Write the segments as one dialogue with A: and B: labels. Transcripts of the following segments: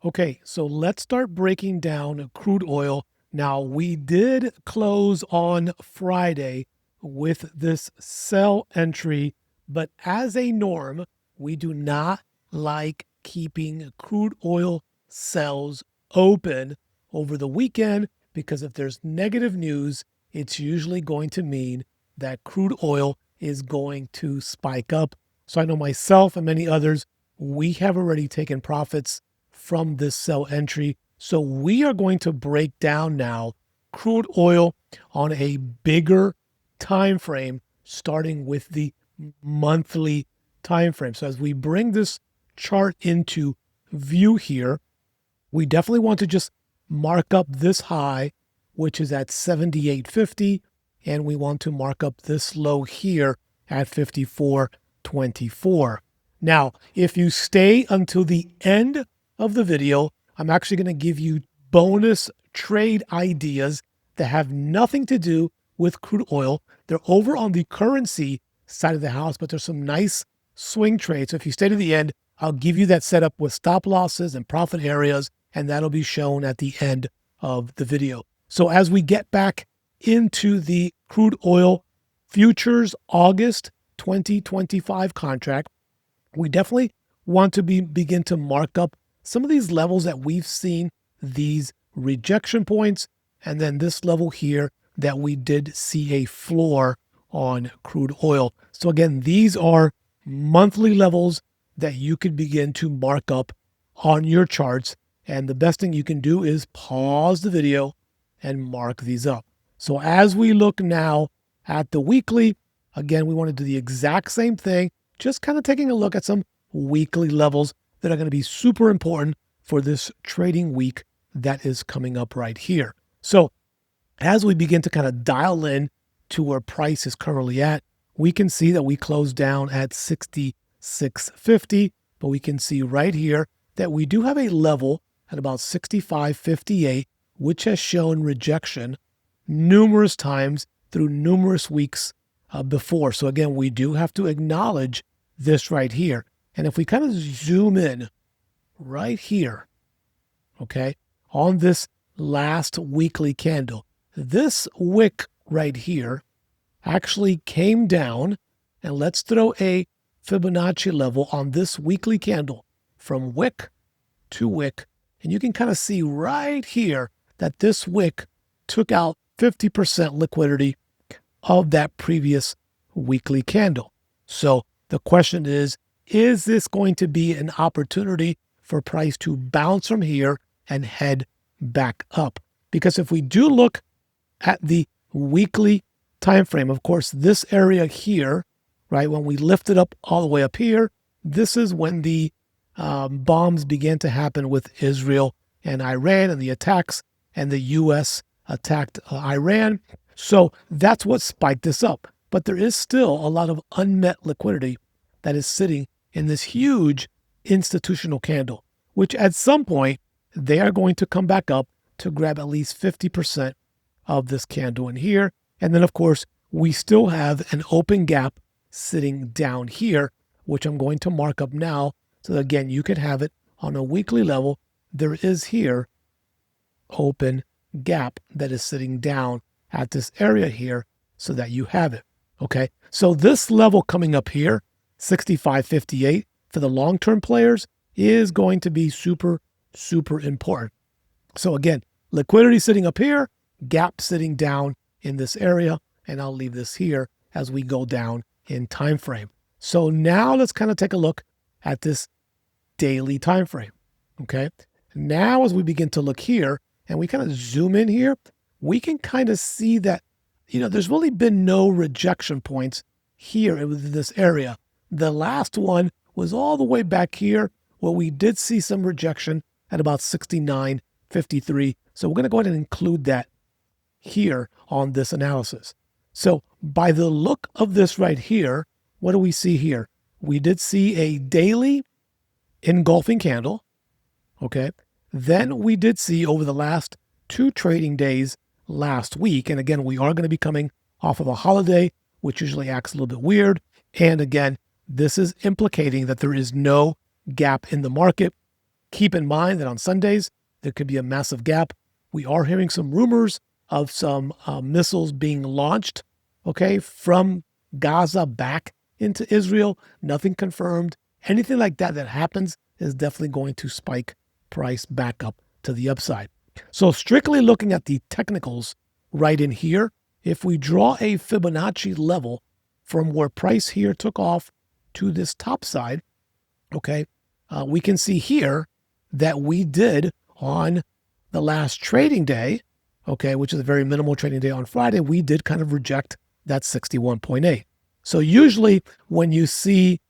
A: Okay, so let's start breaking down crude oil. Now, we did close on Friday with this sell entry, but as a norm, we do not like keeping crude oil sells open over the weekend because if there's negative news, it's usually going to mean that crude oil is going to spike up. So I know myself and many others, we have already taken profits from this sell entry. So we are going to break down now crude oil on a bigger time frame, starting with the monthly time frame. So as we bring this chart into view here, we definitely want to just mark up this high, which is at 78.50, and we want to mark up this low here at 54.24. Now, if you stay until the end of the video, I'm actually going to give you bonus trade ideas that have nothing to do with crude oil. They're over on the currency side of the house, but there's some nice swing trades. So if you stay to the end, I'll give you that setup with stop losses and profit areas, and that'll be shown at the end of the video. So as we get back into the crude oil futures August 2025 contract, we definitely want to begin to mark up some of these levels that we've seen, these rejection points, and then this level here that we did see a floor on crude oil. So again, these are monthly levels that you could begin to mark up on your charts. And the best thing you can do is pause the video and mark these up. So as we look now at the weekly, again, we want to do the exact same thing, just kind of taking a look at some weekly levels that are going to be super important for this trading week that is coming up right here. So as we begin to kind of dial in to where price is currently at, we can see that we closed down at 66.50, but we can see right here that we do have a level at about 65.58, which has shown rejection numerous times through numerous weeks before. So again, we do have to acknowledge this right here. And if we kind of zoom in right here, okay, on this last weekly candle, this wick right here actually came down, and let's throw a Fibonacci level on this weekly candle from wick to wick. And you can kind of see right here that this wick took out 50% liquidity of that previous weekly candle. So the question is this going to be an opportunity for price to bounce from here and head back up? Because if we do look at the weekly time frame, of course, this area here, right, when we lift it up all the way up here, this is when the bombs began to happen with Israel and Iran and the attacks, and the U.S. attacked Iran. So that's what spiked this up. But there is still a lot of unmet liquidity that is sitting in this huge institutional candle, which at some point they are going to come back up to grab at least 50% of this candle in here. And then, of course, we still have an open gap sitting down here, which I'm going to mark up now. So again, you could have it on a weekly level. There is here open gap that is sitting down at this area here so that you have it. Okay, so this level coming up here, 65.58 for the long-term players is going to be super, super important. So again, liquidity sitting up here, gap sitting down in this area, and I'll leave this here as we go down in time frame. So now let's kind of take a look at this daily time frame. Okay, now as we begin to look here and we kind of zoom in here, we can kind of see that, there's really been no rejection points here within this area. The last one was all the way back here where we did see some rejection at about 69.53. So we're going to go ahead and include that here on this analysis. So by the look of this right here, what do we see here? We did see a daily engulfing candle. Okay. Then we did see over the last 2 trading days last week. And again, we are going to be coming off of a holiday, which usually acts a little bit weird. And again, this is implicating that there is no gap in the market. Keep in mind that on Sundays, there could be a massive gap. We are hearing some rumors of some missiles being launched, okay, from Gaza back into Israel. Nothing confirmed. Anything like that that happens is definitely going to spike price back up to the upside. So strictly looking at the technicals right in here, if we draw a Fibonacci level from where price here took off to this top side, okay, we can see here that we did on the last trading day, okay, which is a very minimal trading day on Friday, we did kind of reject that 61.8. So usually when you see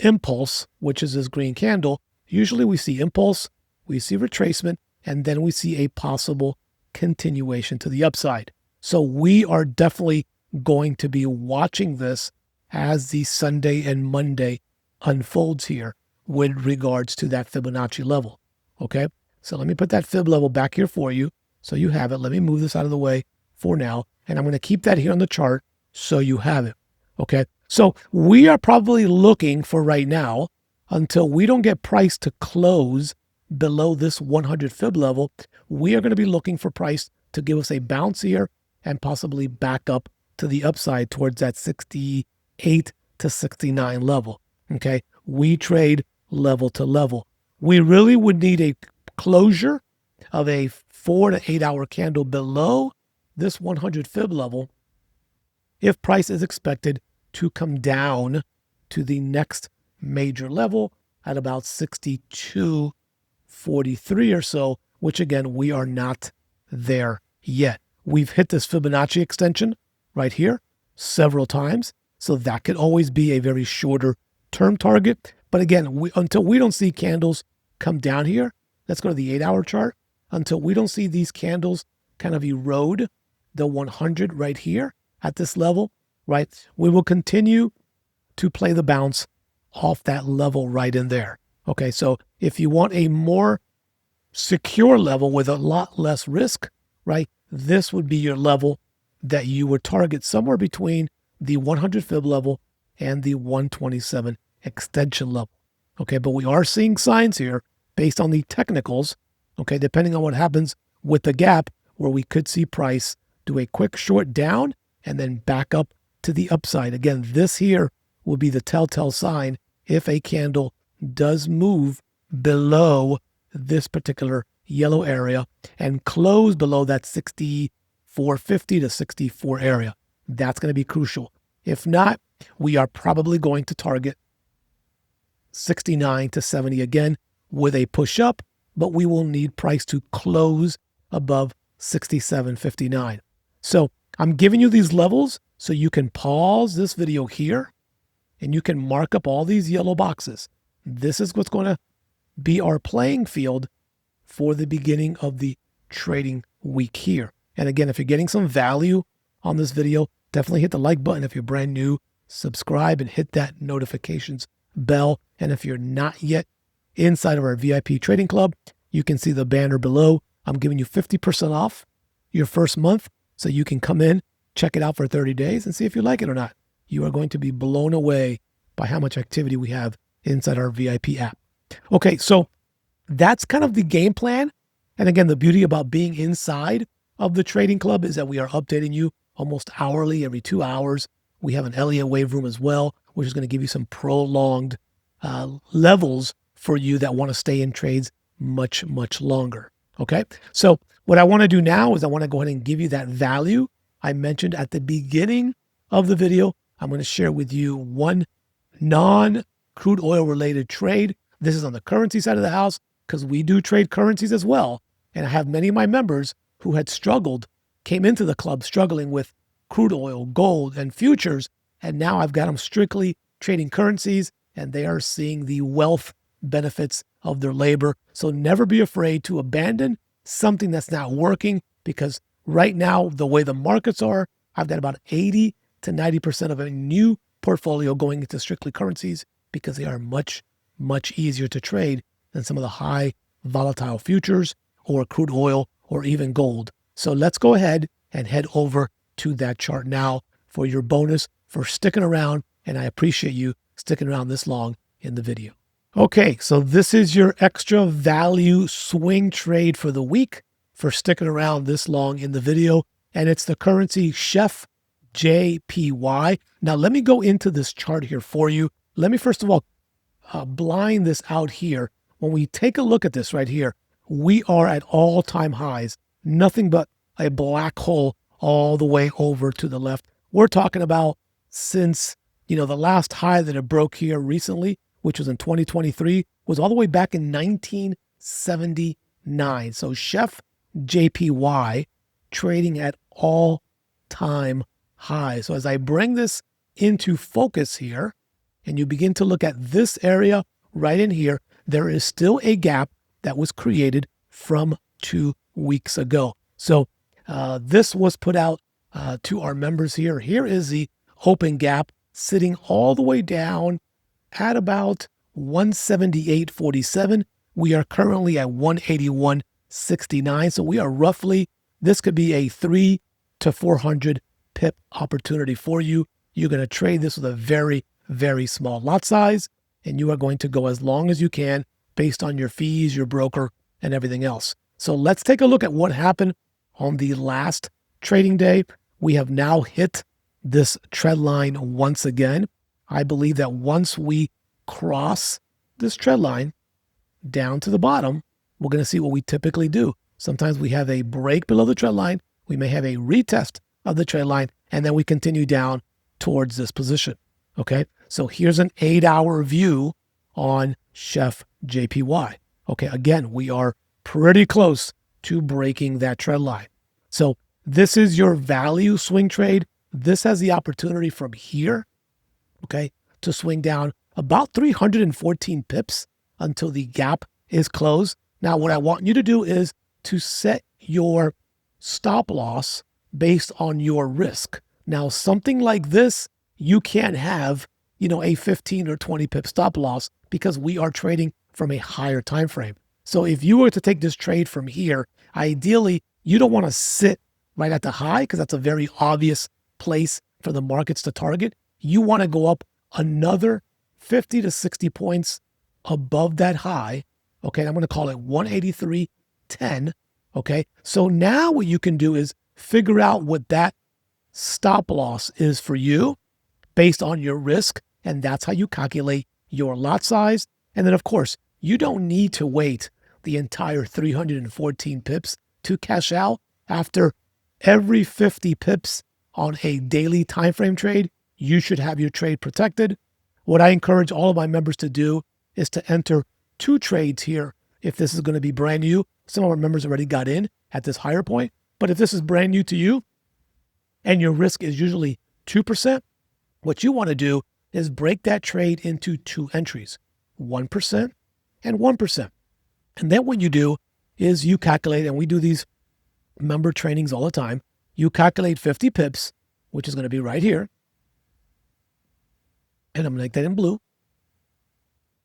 A: impulse, which is this green candle, usually we see impulse, we see retracement, and then we see a possible continuation to the upside. So we are definitely going to be watching this as the Sunday and Monday unfolds here with regards to that Fibonacci level. Okay, so let me put that Fib level back here for you so you have it. Let me move this out of the way for now, and I'm going to keep that here on the chart so you have it. Okay, so we are probably looking for right now, until we don't get price to close below this 100 Fib level, we are going to be looking for price to give us a bounce here and possibly back up to the upside towards that 68 to 69 level. Okay, we trade level to level. We really would need a closure of a 4 to 8 hour candle below this 100 Fib level if price is expected to come down to the next major level at about 62.43 or so, which again, we are not there yet. We've hit this Fibonacci extension right here several times, so that could always be a very shorter term target. But again, until we don't see candles come down here, let's go to the 8 hour chart. Until we don't see these candles kind of erode the 100 right here at this level, right, we will continue to play the bounce off that level right in there. Okay, so if you want a more secure level with a lot less risk, right, this would be your level that you would target somewhere between the 100 Fib level and the 127 extension level. Okay, but we are seeing signs here based on the technicals, okay, depending on what happens with the gap, where we could see price do a quick short down and then back up to the upside. Again, this here will be the telltale sign if a candle does move below this particular yellow area and close below that 64.50 to 64 area. That's going to be crucial. If not, we are probably going to target 69 to 70 again with a push up, but we will need price to close above 67.59. So I'm giving you these levels so you can pause this video here and you can mark up all these yellow boxes. This is what's going to be our playing field for the beginning of the trading week here. And again, if you're getting some value on this video, definitely hit the like button. If you're brand new, subscribe and hit that notifications bell. And if you're not yet inside of our VIP trading club, you can see the banner below. I'm giving you 50% off your first month, so you can come in, check it out for 30 days and see if you like it or not. You are going to be blown away by how much activity we have inside our VIP app. Okay, so that's kind of the game plan. And again, the beauty about being inside of the trading club is that we are updating you almost hourly, every 2 hours. We have an Elliott wave room as well, which is going to give you some prolonged levels for you that want to stay in trades much, much longer. Okay, so what I want to do now is I want to go ahead and give you that value I mentioned at the beginning of the video. I'm going to share with you one non-crude oil related trade. This is on the currency side of the house because we do trade currencies as well. And I have many of my members who had struggled, came into the club struggling with crude oil, gold, and futures. And now I've got them strictly trading currencies, and they are seeing the wealth benefits of their labor. So never be afraid to abandon something that's not working, because right now, the way the markets are, I've got about 80 to 90% of a new portfolio going into strictly currencies because they are much, much easier to trade than some of the high volatile futures or crude oil or even gold. So let's go ahead and head over to that chart now for your bonus for sticking around. And I appreciate you sticking around this long in the video. Okay, so this is your extra value swing trade for the week for sticking around this long in the video. And it's the currency Chef JPY. Now, let me go into this chart here for you. Let me first of all blind this out here. When we take a look at this right here, we are at all-time highs. Nothing but a black hole all the way over to the left. We're talking about since, the last high that it broke here recently, which was in 2023, was all the way back in 1979. So Chef JPY trading at all-time highs. So as I bring this into focus here, and you begin to look at this area right in here, there is still a gap that was created from 2 weeks ago. So this was put out to our members here. Here is the open gap sitting all the way down at about 178.47. We are currently at 181.69. So we are roughly, this could be a 300 to 400 pip opportunity for you. You're going to trade this with a very, very small lot size, and you are going to go as long as you can based on your fees, your broker, and everything else. So let's take a look at what happened on the last trading day. We have now hit this trend line once again. I believe that once we cross this trend line down to the bottom, we're going to see what we typically do. Sometimes we have a break below the trend line. We may have a retest of the trend line, and then we continue down towards this position. Okay, so here's an 8-hour view on Chef JPY. Okay, again, we are pretty close to breaking that trend line. So this is your value swing trade. This has the opportunity from here, okay, to swing down about 314 pips until the gap is closed. Now, what I want you to do is to set your stop loss based on your risk. Now, something like this, you can't have, a 15 or 20 pip stop loss because we are trading from a higher time frame. So if you were to take this trade from here, ideally, you don't want to sit right at the high because that's a very obvious place for the markets to target. You want to go up another 50 to 60 points above that high. Okay, I'm going to call it 183.10. Okay, so now what you can do is figure out what that stop loss is for you based on your risk, and that's how you calculate your lot size. And then, of course, you don't need to wait the entire 314 pips to cash out. After every 50 pips on a daily time frame trade, you should have your trade protected. What I encourage all of my members to do is to enter 2 trades here. If this is going to be brand new, some of our members already got in at this higher point. But if this is brand new to you and your risk is usually 2%, what you want to do is break that trade into 2 entries, 1% and 1%. And then what you do is you calculate, and we do these member trainings all the time, you calculate 50 pips, which is going to be right here. And I'm going to make that in blue.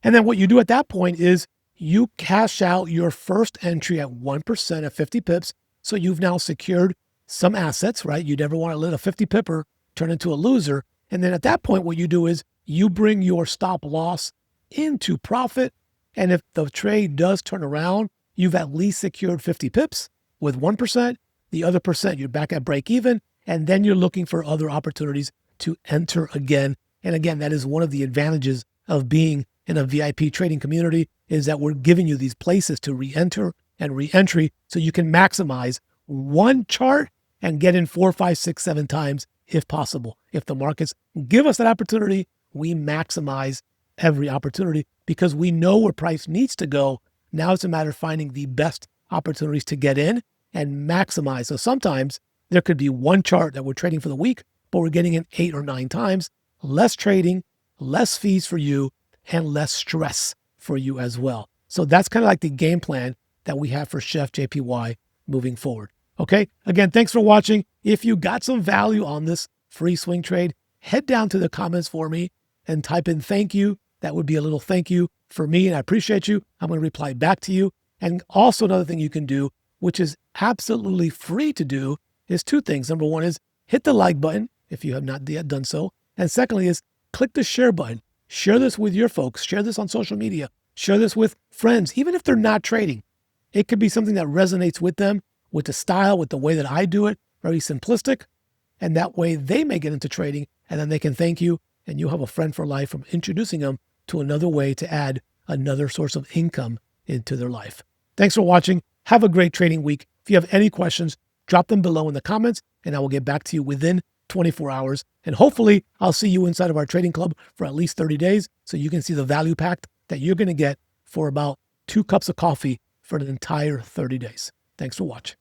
A: And then what you do at that point is you cash out your first entry at 1% at 50 pips. So you've now secured some assets, right? You never want to let a 50 pipper turn into a loser. And then at that point, what you do is you bring your stop loss into profit. And if the trade does turn around, you've at least secured 50 pips with 1%. The other percent, you're back at break even. And then you're looking for other opportunities to enter again. And again, that is one of the advantages of being in a VIP trading community, is that we're giving you these places to re-enter and re-entry so you can maximize one chart and get in 4, 5, 6, 7 times if possible. If the markets give us that opportunity, we maximize every opportunity because we know where price needs to go. Now it's a matter of finding the best opportunities to get in and maximize. So sometimes there could be one chart that we're trading for the week, but we're getting in 8 or 9 times. Less trading, less fees for you, and less stress for you as well. So that's kind of like the game plan that we have for Chef JPY moving forward. Okay. Again, thanks for watching. If you got some value on this free swing trade, head down to the comments for me and type in thank you. That would be a little thank you for me, and I appreciate you. I'm going to reply back to you. And also another thing you can do, which is absolutely free to do, is 2 things. Number 1 is hit the like button if you have not yet done so. And secondly is click the share button. Share this with your folks. Share this on social media. Share this with friends, even if they're not trading. It could be something that resonates with them, with the style, with the way that I do it, very simplistic. And that way they may get into trading and then they can thank you and you'll have a friend for life from introducing them to another way to add another source of income into their life. Thanks for watching. Have a great trading week. If you have any questions, drop them below in the comments and I will get back to you within 24 hours. And hopefully I'll see you inside of our trading club for at least 30 days so you can see the value pack that you're going to get for about 2 cups of coffee for an entire 30 days. Thanks for watching.